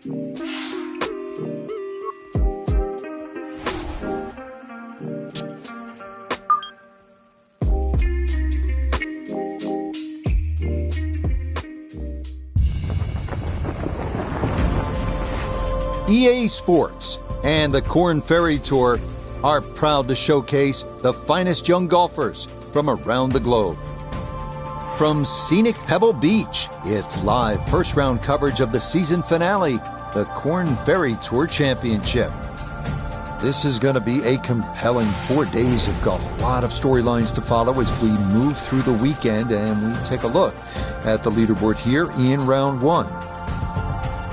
EA Sports and the Korn Ferry Tour are proud to showcase the finest young golfers from around the globe. From scenic Pebble Beach, it's live first-round coverage of the season finale, the Korn Ferry Tour Championship. This is going to be a compelling 4 days of golf. A lot of storylines to follow as we move through the weekend, and we take a look at the leaderboard here in round one.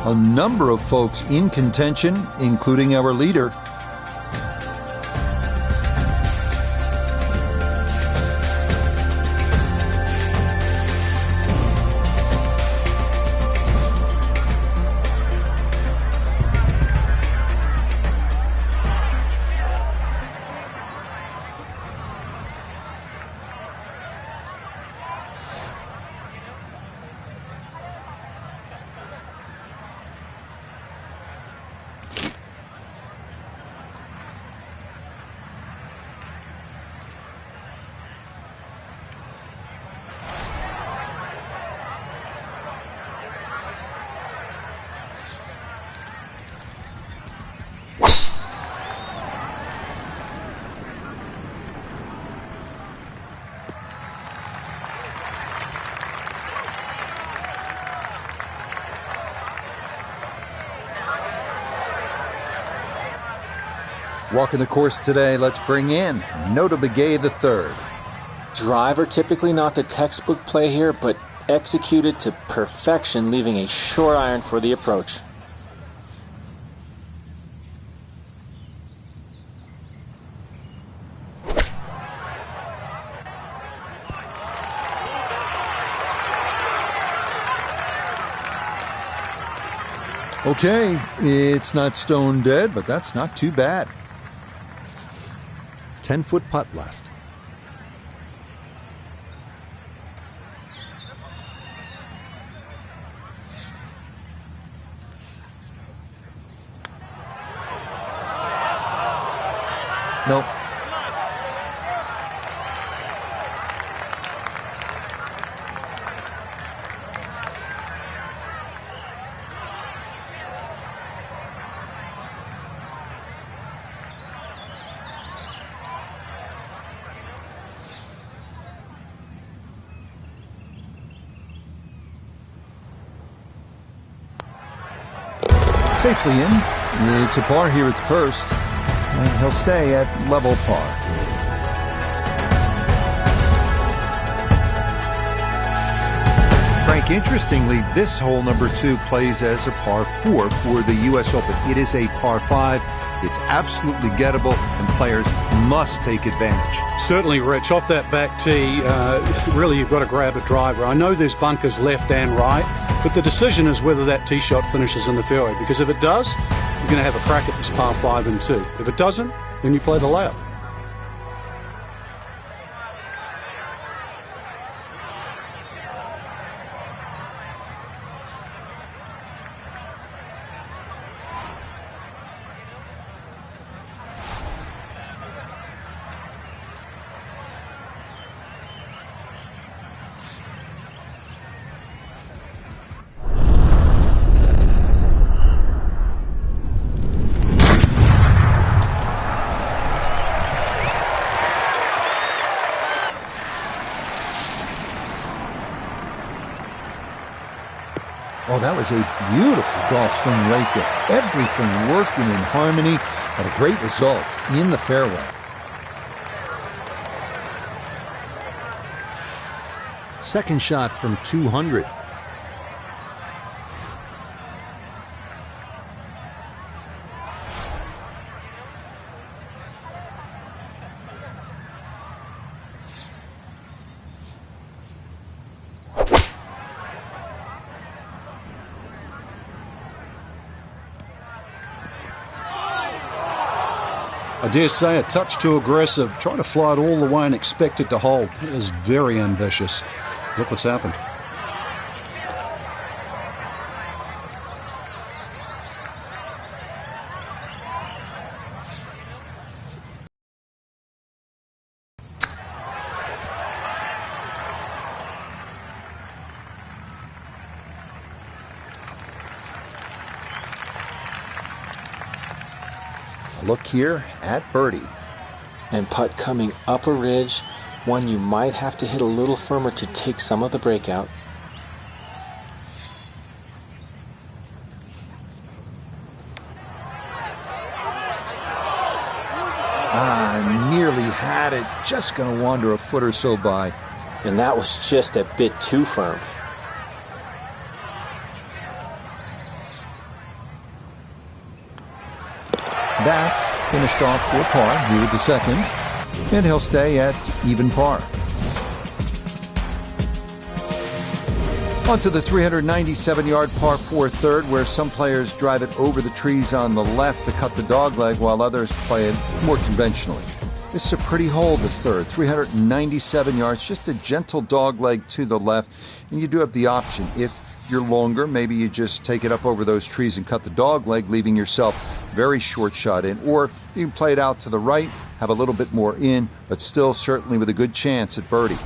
A number of folks in contention, including our leader. Walking the course today, let's bring in Nota Begay III. Driver typically not the textbook play here, but executed to perfection, leaving a short iron for the approach. Okay, it's not stone dead, but that's not too bad. 10-foot putt left. Nope. Safely in. It's a par here at the first, and he'll stay at level par. Frank, interestingly, this hole number 2 plays as a par 4 for the U.S. Open. It is a par 5. It's absolutely gettable, and players must take advantage. Certainly, Rich. Off that back tee, really you've got to grab a driver. I know there's bunkers left and right, but the decision is whether that tee shot finishes in the fairway, because if it does, you're going to have a crack at this par 5 and 2. If it doesn't, then you play the layup. Oh, that was a beautiful golf swing right there. Everything working in harmony, and a great result in the fairway. Second shot from 200. I dare say a touch too aggressive. Try to fly it all the way and expect it to hold. That is very ambitious. Look what's happened. A look here at birdie. And putt coming up a ridge, one you might have to hit a little firmer to take some of the breakout. Nearly had it, just going to wander a foot or so by. And that was just a bit too firm. That finished off for par here with the second, and he'll stay at even par. On to the 397-yard par 4 third, where some players drive it over the trees on the left to cut the dogleg, while others play it more conventionally. This is a pretty hole, the third, 397 yards, just a gentle dogleg to the left, and you do have the option. If you're longer, maybe you just take it up over those trees and cut the dogleg, leaving yourself very short shot in, or you can play it out to the right, have a little bit more in, but still certainly with a good chance at birdie.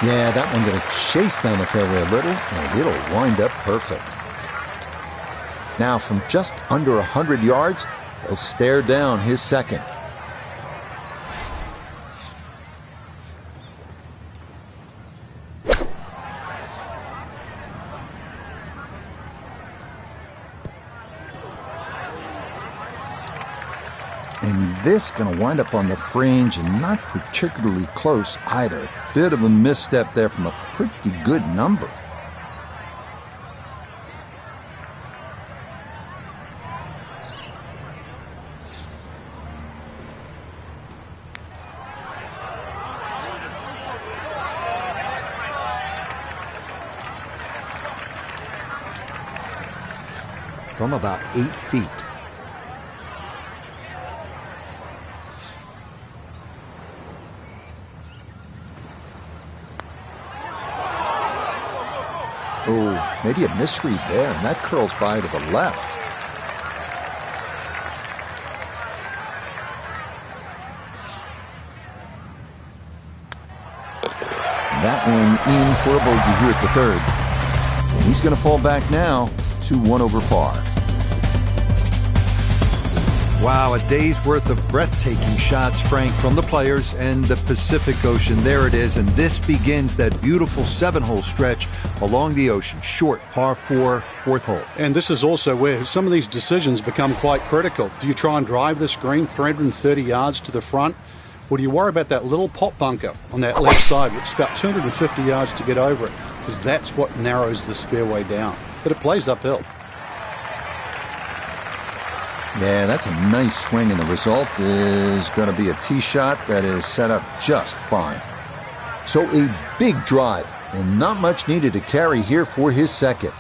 Yeah, that one going to chase down the fairway a little, and it'll wind up perfect. Now, from just under 100 yards, he'll stare down his second. And this going to wind up on the fringe and not particularly close either. Bit of a misstep there from a pretty good number. From about 8 feet. Oh, maybe a misread there, and that curls by to the left. That one in for a bogey here at the third. And he's going to fall back now to 1 over par. Wow, a day's worth of breathtaking shots, Frank, from the players and the Pacific Ocean. There it is, and this begins that beautiful 7-hole stretch along the ocean. Short, par 4, 4th hole. And this is also where some of these decisions become quite critical. Do you try and drive this green 330 yards to the front? Or do you worry about that little pop bunker on that left side, which is about 250 yards to get over it? Because that's what narrows this fairway down. But it plays uphill. Yeah, that's a nice swing, and the result is going to be a tee shot that is set up just fine. So a big drive, and not much needed to carry here for his second.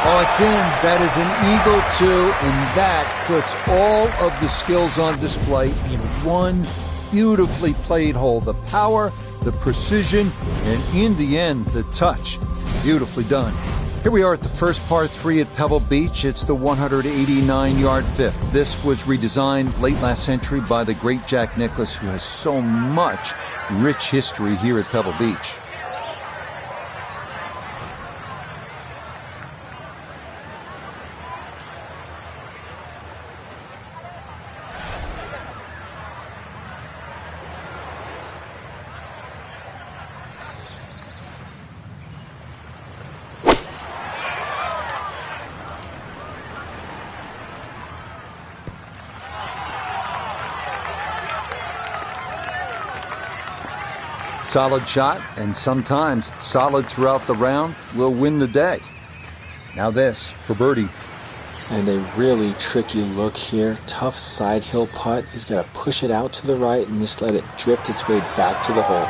Oh, it's in. That is an eagle, too, and that puts all of the skills on display in one beautifully played hole. The power, the precision, and in the end, the touch. Beautifully done. Here we are at the first par 3 at Pebble Beach. It's the 189-yard fifth. This was redesigned late last century by the great Jack Nicklaus, who has so much rich history here at Pebble Beach. Solid shot, and sometimes solid throughout the round, will win the day. Now this for birdie. And a really tricky look here. Tough side hill putt. He's got to push it out to the right and just let it drift its way back to the hole.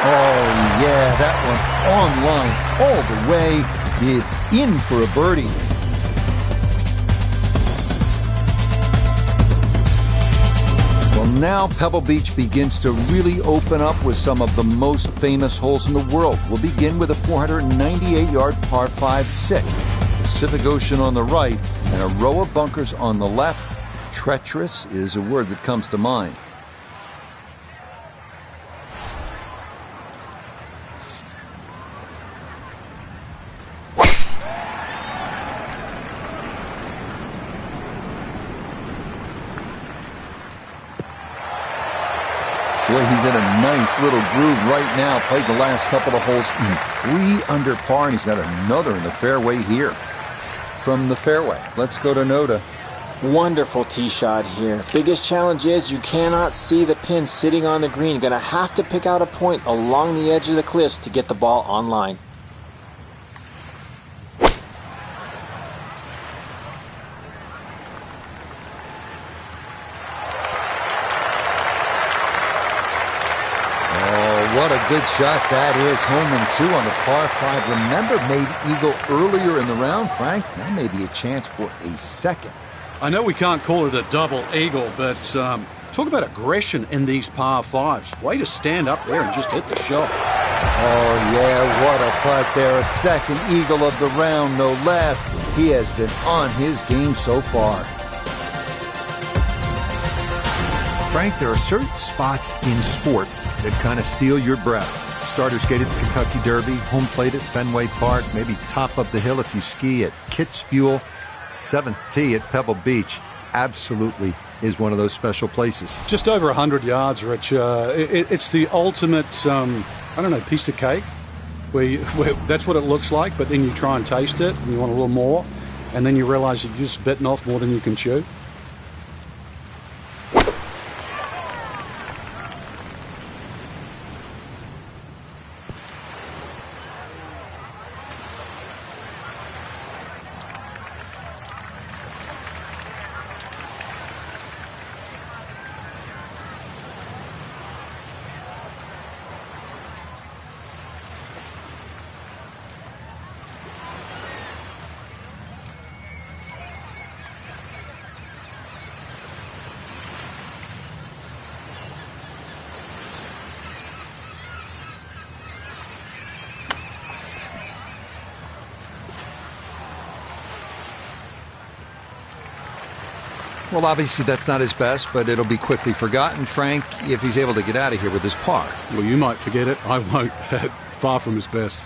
Oh, yeah, that one on line all the way. It's in for a birdie. Well, Now Pebble Beach begins to really open up with some of the most famous holes in the world. We'll begin with a 498-yard par 5 sixth. Pacific Ocean on the right and a row of bunkers on the left. Treacherous is a word that comes to mind. Boy, he's in a nice little groove right now. Played the last couple of holes in 3 under par, and he's got another in the fairway here. From the fairway, let's go to Noda. Wonderful tee shot here. Biggest challenge is you cannot see the pin sitting on the green. You're going to have to pick out a point along the edge of the cliffs to get the ball on line. What a good shot that is. Home and 2 on the par 5. Remember, made eagle earlier in the round, Frank. Now maybe a chance for a second. I know we can't call it a double eagle, but talk about aggression in these par 5s. Way to stand up there and just hit the shot. Oh, yeah, what a putt there. A second eagle of the round, no less. He has been on his game so far. Frank, there are certain spots in sport that kind of steal your breath. Starters skate at the Kentucky Derby, home plate at Fenway Park, maybe top of the hill if you ski at Kitzbühel. 7th tee at Pebble Beach absolutely is one of those special places. Just over 100 yards, Rich. It's the ultimate, piece of cake. Where that's what it looks like, but then you try and taste it, and you want a little more, and then you realize you've just bitten off more than you can chew. Well, obviously that's not his best, but it'll be quickly forgotten, Frank, if he's able to get out of here with his par. Well, you might forget it. I won't. Far from his best.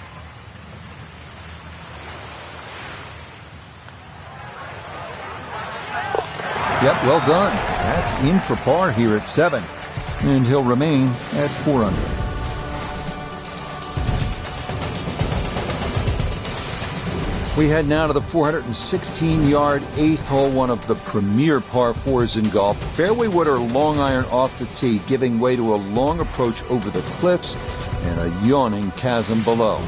Yep, well done. That's in for par here at 7. And he'll remain at 4 under. We head now to the 416-yard 8th hole, one of the premier par 4s in golf. Fairway wood or long iron off the tee, giving way to a long approach over the cliffs and a yawning chasm below.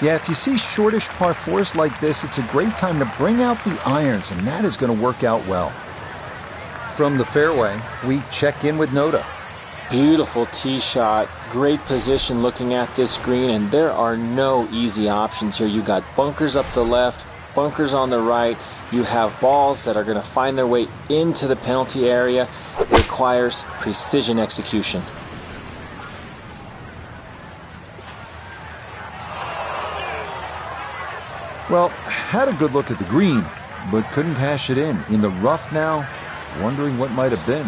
Yeah, if you see shortish par 4s like this, it's a great time to bring out the irons, and that is going to work out well. From the fairway, we check in with Noda. Beautiful tee shot, great position looking at this green, and there are no easy options here. You got bunkers up the left, bunkers on the right. You have balls that are going to find their way into the penalty area. It requires precision execution. Well, had a good look at the green, but couldn't cash it in. In the rough now, wondering what might have been.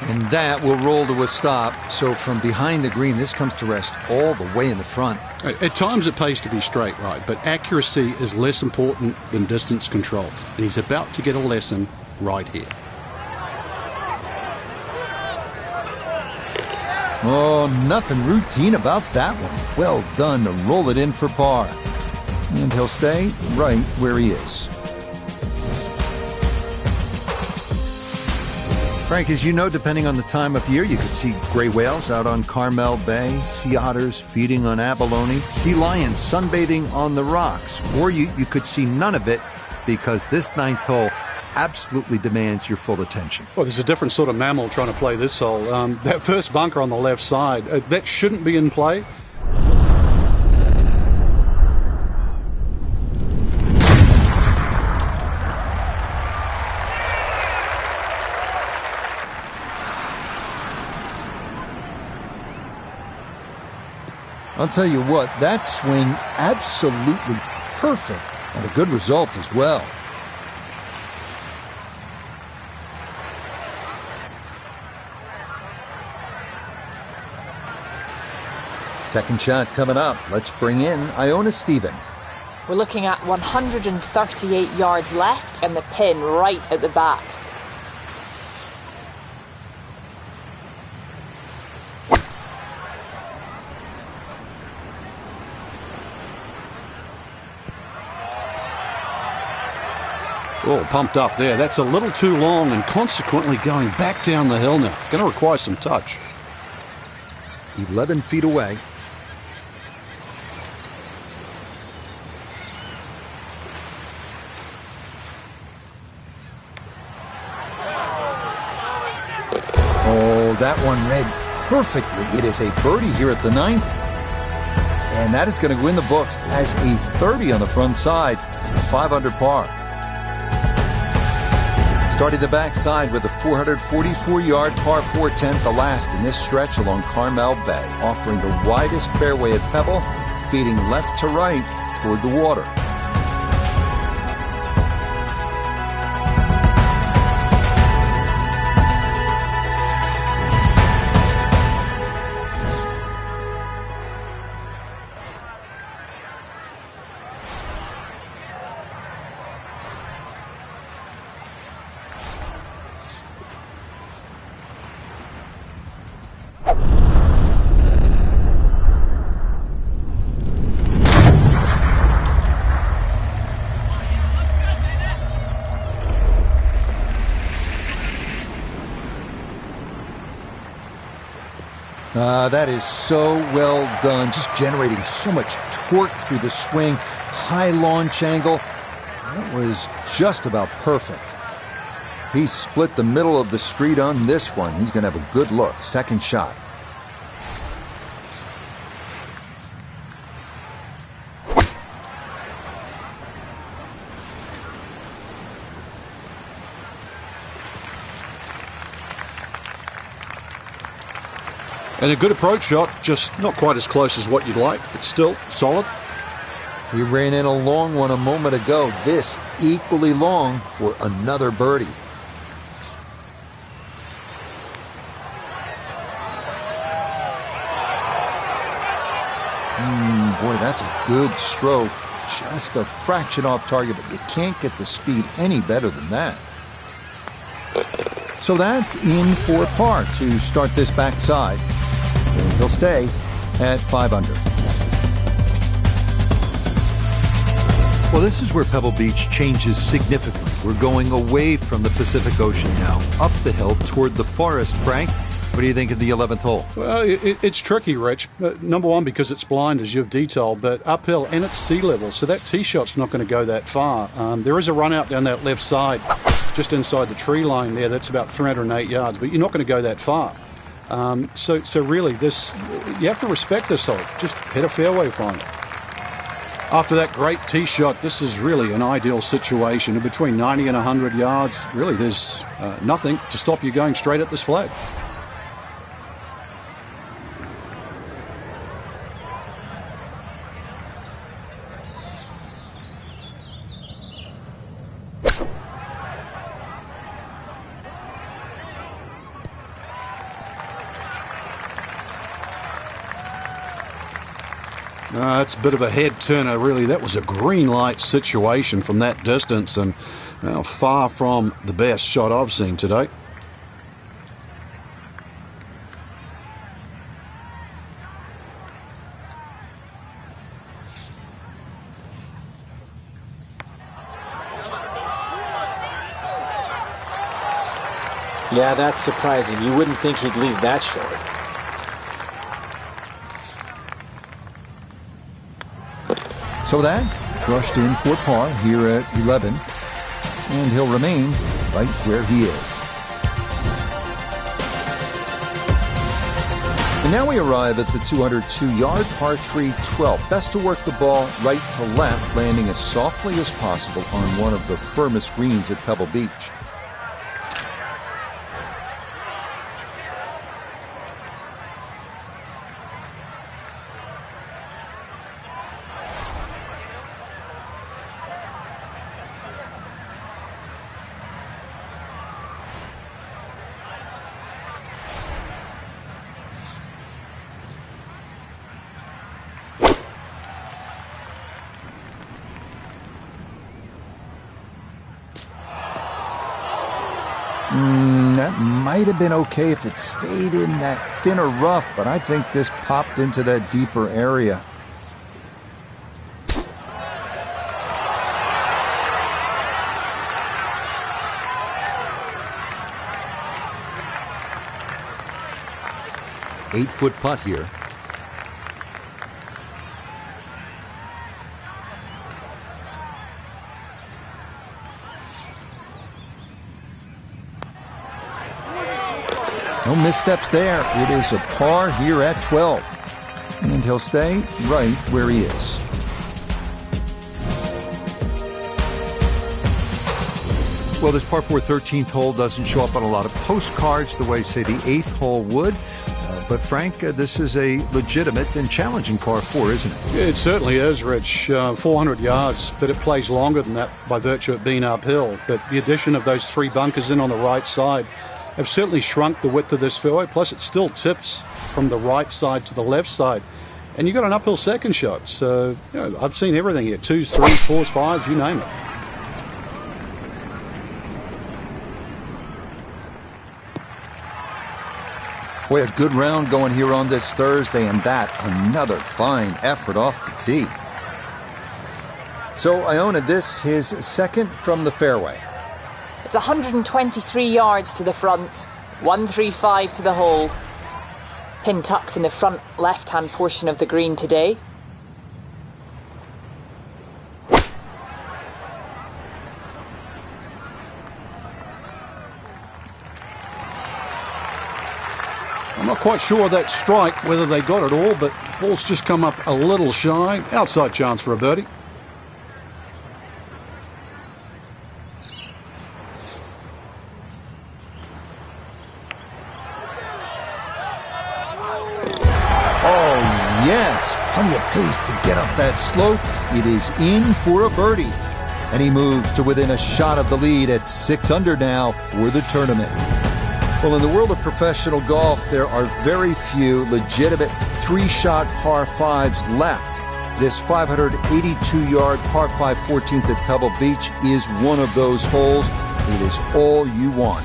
And that will roll to a stop. So from behind the green, this comes to rest all the way in the front. At times it pays to be straight, right? But accuracy is less important than distance control. And he's about to get a lesson right here. Oh, nothing routine about that one. Well done to roll it in for par. And he'll stay right where he is. Frank, as you know, depending on the time of year, you could see gray whales out on Carmel Bay, sea otters feeding on abalone, sea lions sunbathing on the rocks, or you could see none of it because this ninth hole absolutely demands your full attention. Well, there's a different sort of mammal trying to play this hole. That first bunker on the left side, that shouldn't be in play. I'll tell you what, that swing absolutely perfect and a good result as well. Second shot coming up. Let's bring in Iona Stephen. We're looking at 138 yards left and the pin right at the back. Oh, pumped up there. That's a little too long and consequently going back down the hill now. Going to require some touch. 11 feet away. Oh, that one read perfectly. It is a birdie here at the ninth. And that is going to go in the books as a 30 on the front side, 5 under par. Starting the backside with a 444-yard par 4 10th, the last in this stretch along Carmel Bay, offering the widest fairway at Pebble, feeding left to right toward the water. That is so well done, just generating so much torque through the swing, high launch angle. That was just about perfect. He split the middle of the street on this one. He's going to have a good look. Second shot. And a good approach shot, just not quite as close as what you'd like, but still solid. He ran in a long one a moment ago. This equally long for another birdie. Boy, that's a good stroke. Just a fraction off target, but you can't get the speed any better than that. So that's in for par to start this backside. And he'll stay at 5 under. Well, this is where Pebble Beach changes significantly. We're going away from the Pacific Ocean now, up the hill toward the forest. Frank, what do you think of the 11th hole? Well, it's tricky, Rich. Number one, because it's blind, as you've detailed, but uphill and it's sea level, so that tee shot's not going to go that far. There is a run out down that left side, just inside the tree line there. That's about 308 yards, but you're not going to go that far. So really, you have to respect this hole. Just hit a fairway find. After that great tee shot, this is really an ideal situation. Between 90 and 100 yards, really, there's nothing to stop you going straight at this flag. That's a bit of a head turner, really. That was a green light situation from that distance, and far from the best shot I've seen today. Yeah, that's surprising. You wouldn't think he'd leave that short. So that crushed in for par here at 11, and he'll remain right where he is. And now we arrive at the 202-yard par 3 12. Best to work the ball right to left, landing as softly as possible on one of the firmest greens at Pebble Beach. That might have been okay if it stayed in that thinner rough, but I think this popped into that deeper area. Eight-foot putt here. No missteps there. It is a par here at 12. And he'll stay right where he is. Well, this par 4 13th hole doesn't show up on a lot of postcards the way, say, the 8th hole would. But, Frank, this is a legitimate and challenging par 4, isn't it? Yeah, it certainly is, Rich. 400 yards, but it plays longer than that by virtue of being uphill. But the addition of those 3 bunkers in on the right side have certainly shrunk the width of this fairway. Plus, it still tips from the right side to the left side. And you've got an uphill second shot. So, I've seen everything here. 2s, 3s, 4s, 5s, you name it. Boy, a good round going here on this Thursday, and that another fine effort off the tee. So, Iona, this his second from the fairway. It's 123 yards to the front, 135 to the hole. Pin tucked in the front left-hand portion of the green today. I'm not quite sure of that strike, whether they got it all, but ball's just come up a little shy. Outside chance for a birdie. Yes, plenty of pace to get up that slope. It is in for a birdie. And he moves to within a shot of the lead at 6 under now for the tournament. Well, in the world of professional golf, there are very few legitimate 3-shot par 5s left. This 582-yard par 5 14th at Pebble Beach is one of those holes. It is all you want.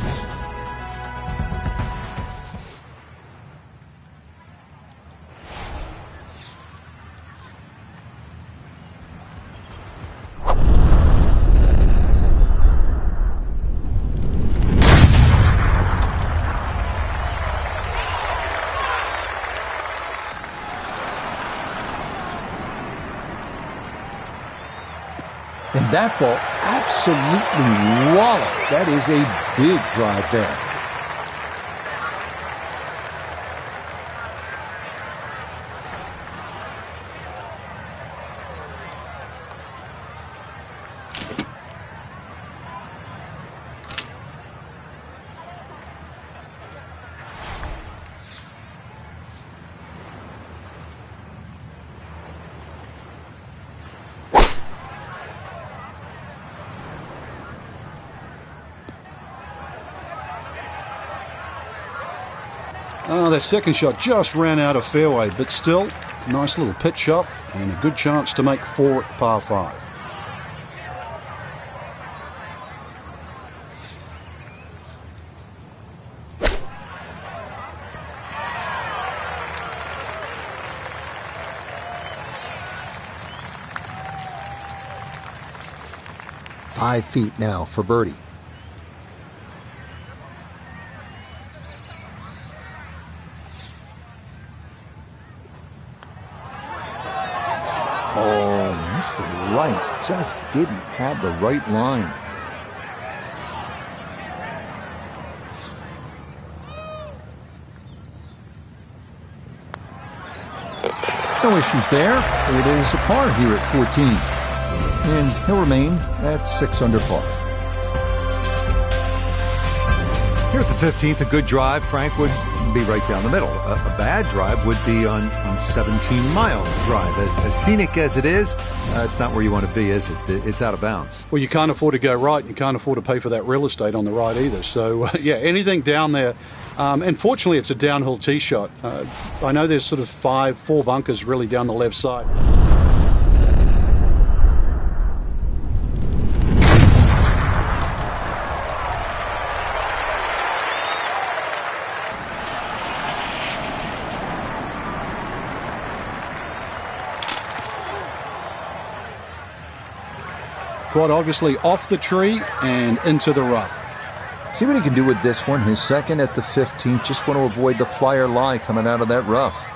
And that ball absolutely walloped. That is a big drive there. Oh, that second shot just ran out of fairway, but still, nice little pitch shot and a good chance to make 4 at the par 5. Five feet now for birdie. right. Just didn't have the right line. No issues there. It is a par here at 14. And he'll remain at 6 under par. Here at the 15th, a good drive, Frank, would be right down the middle. A bad drive would be on 17-mile drive. As scenic as it is, it's not where you want to be, is it? It's out of bounds. Well, you can't afford to go right. You can't afford to pay for that real estate on the right either. So, yeah, anything down there. And fortunately, it's a downhill tee shot. I know there's sort of 4 bunkers really down the left side. Quite obviously off the tree and into the rough. See what he can do with this one. His second at the 15th. Just want to avoid the flyer lie coming out of that rough.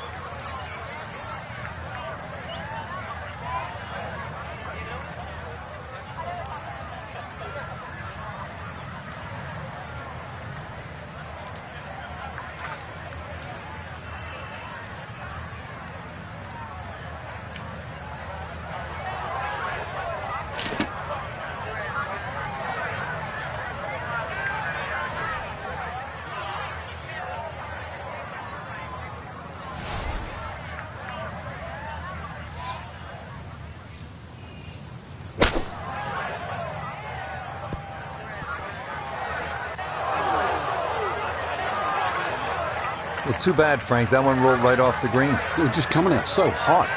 Well, too bad, Frank. That one rolled right off the green. It was just coming out so hot.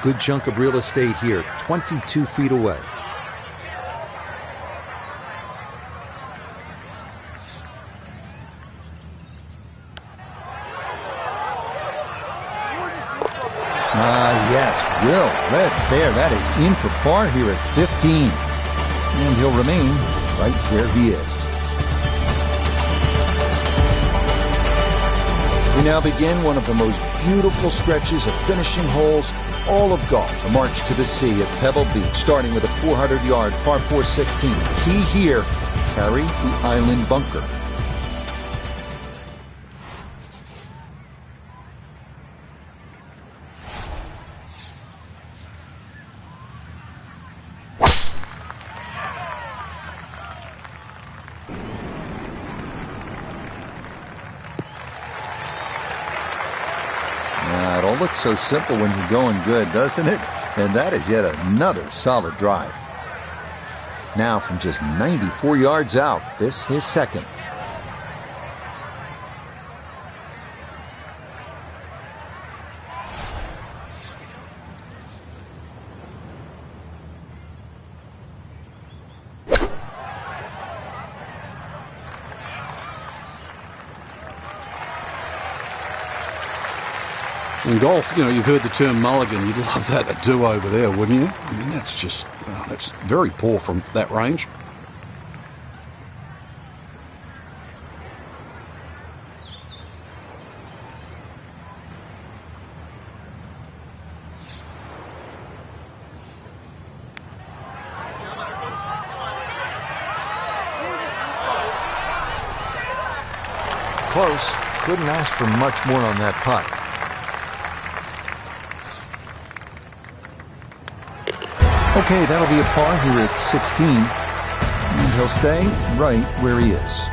Good chunk of real estate here, 22 feet away. Yes, Will, right there. That is in for par here at 15. And he'll remain right where he is. We now begin one of the most beautiful stretches of finishing holes all of golf. A march to the sea at Pebble Beach, starting with a 400-yard par 4 16. Key here, carry the island bunker. It all looks so simple when you're going good, doesn't it? And that is yet another solid drive. Now from just 94 yards out, this his second. In golf, you know, you've heard the term mulligan. You'd love that, a do-over there, wouldn't you? I mean, that's just, that's very poor from that range. Close. Couldn't ask for much more on that putt. Okay, that'll be a par here at 16. And he'll stay right where he is.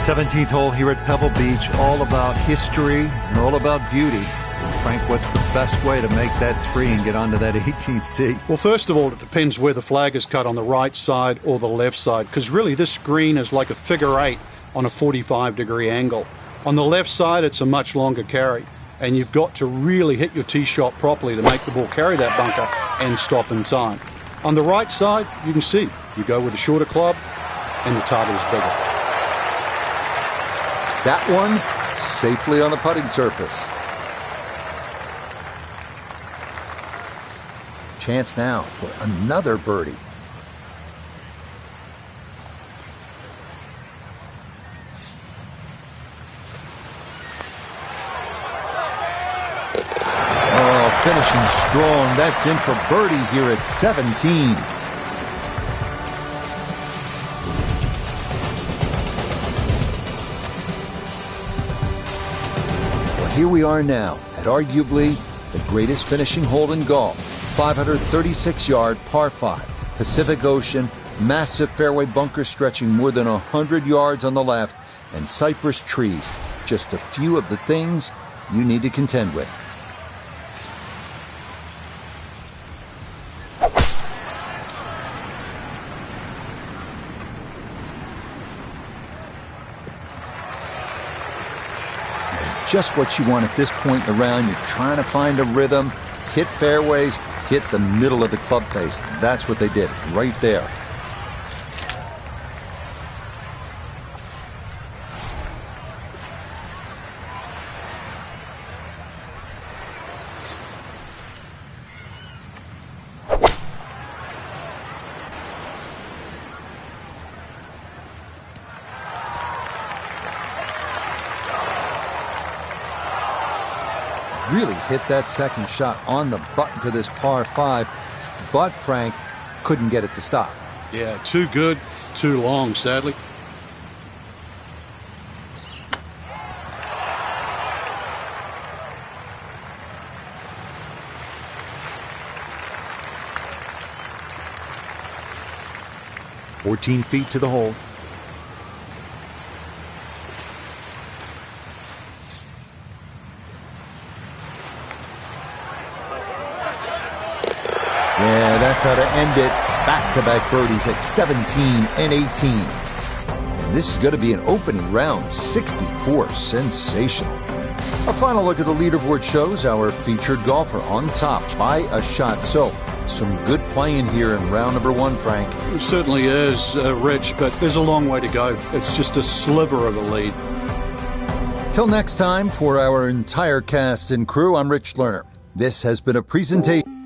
17th hole here at Pebble Beach, all about history and all about beauty. Frank, what's the best way to make that 3 and get onto that 18th tee? Well, first of all, it depends where the flag is cut, on the right side or the left side, because really this green is like a figure 8 on a 45-degree angle. On the left side, it's a much longer carry, and you've got to really hit your tee shot properly to make the ball carry that bunker and stop in time. On the right side, you can see, you go with a shorter club and the target is bigger. That one safely on the putting surface. Chance now for another birdie. Oh, finishing strong. That's in for birdie here at 17. Well, here we are now at arguably the greatest finishing hole in golf. 536-yard par 5. Pacific Ocean, massive fairway bunker stretching more than 100 yards on the left, and cypress trees. Just a few of the things you need to contend with. Just what you want at this point in the round. You're trying to find a rhythm, hit fairways, hit the middle of the club face. That's what they did right there. Really hit that second shot on the button to this par 5, but Frank couldn't get it to stop. Yeah, too good, too long, sadly. "14 feet to the hole. Yeah, that's how to end it. Back-to-back birdies at 17 and 18. And this is going to be an opening round 64. Sensational. A final look at the leaderboard shows our featured golfer on top by a shot. So, some good playing here in round number 1, Frank. It certainly is, Rich, but there's a long way to go. It's just a sliver of a lead. Till next time, for our entire cast and crew, I'm Rich Lerner. This has been a presentation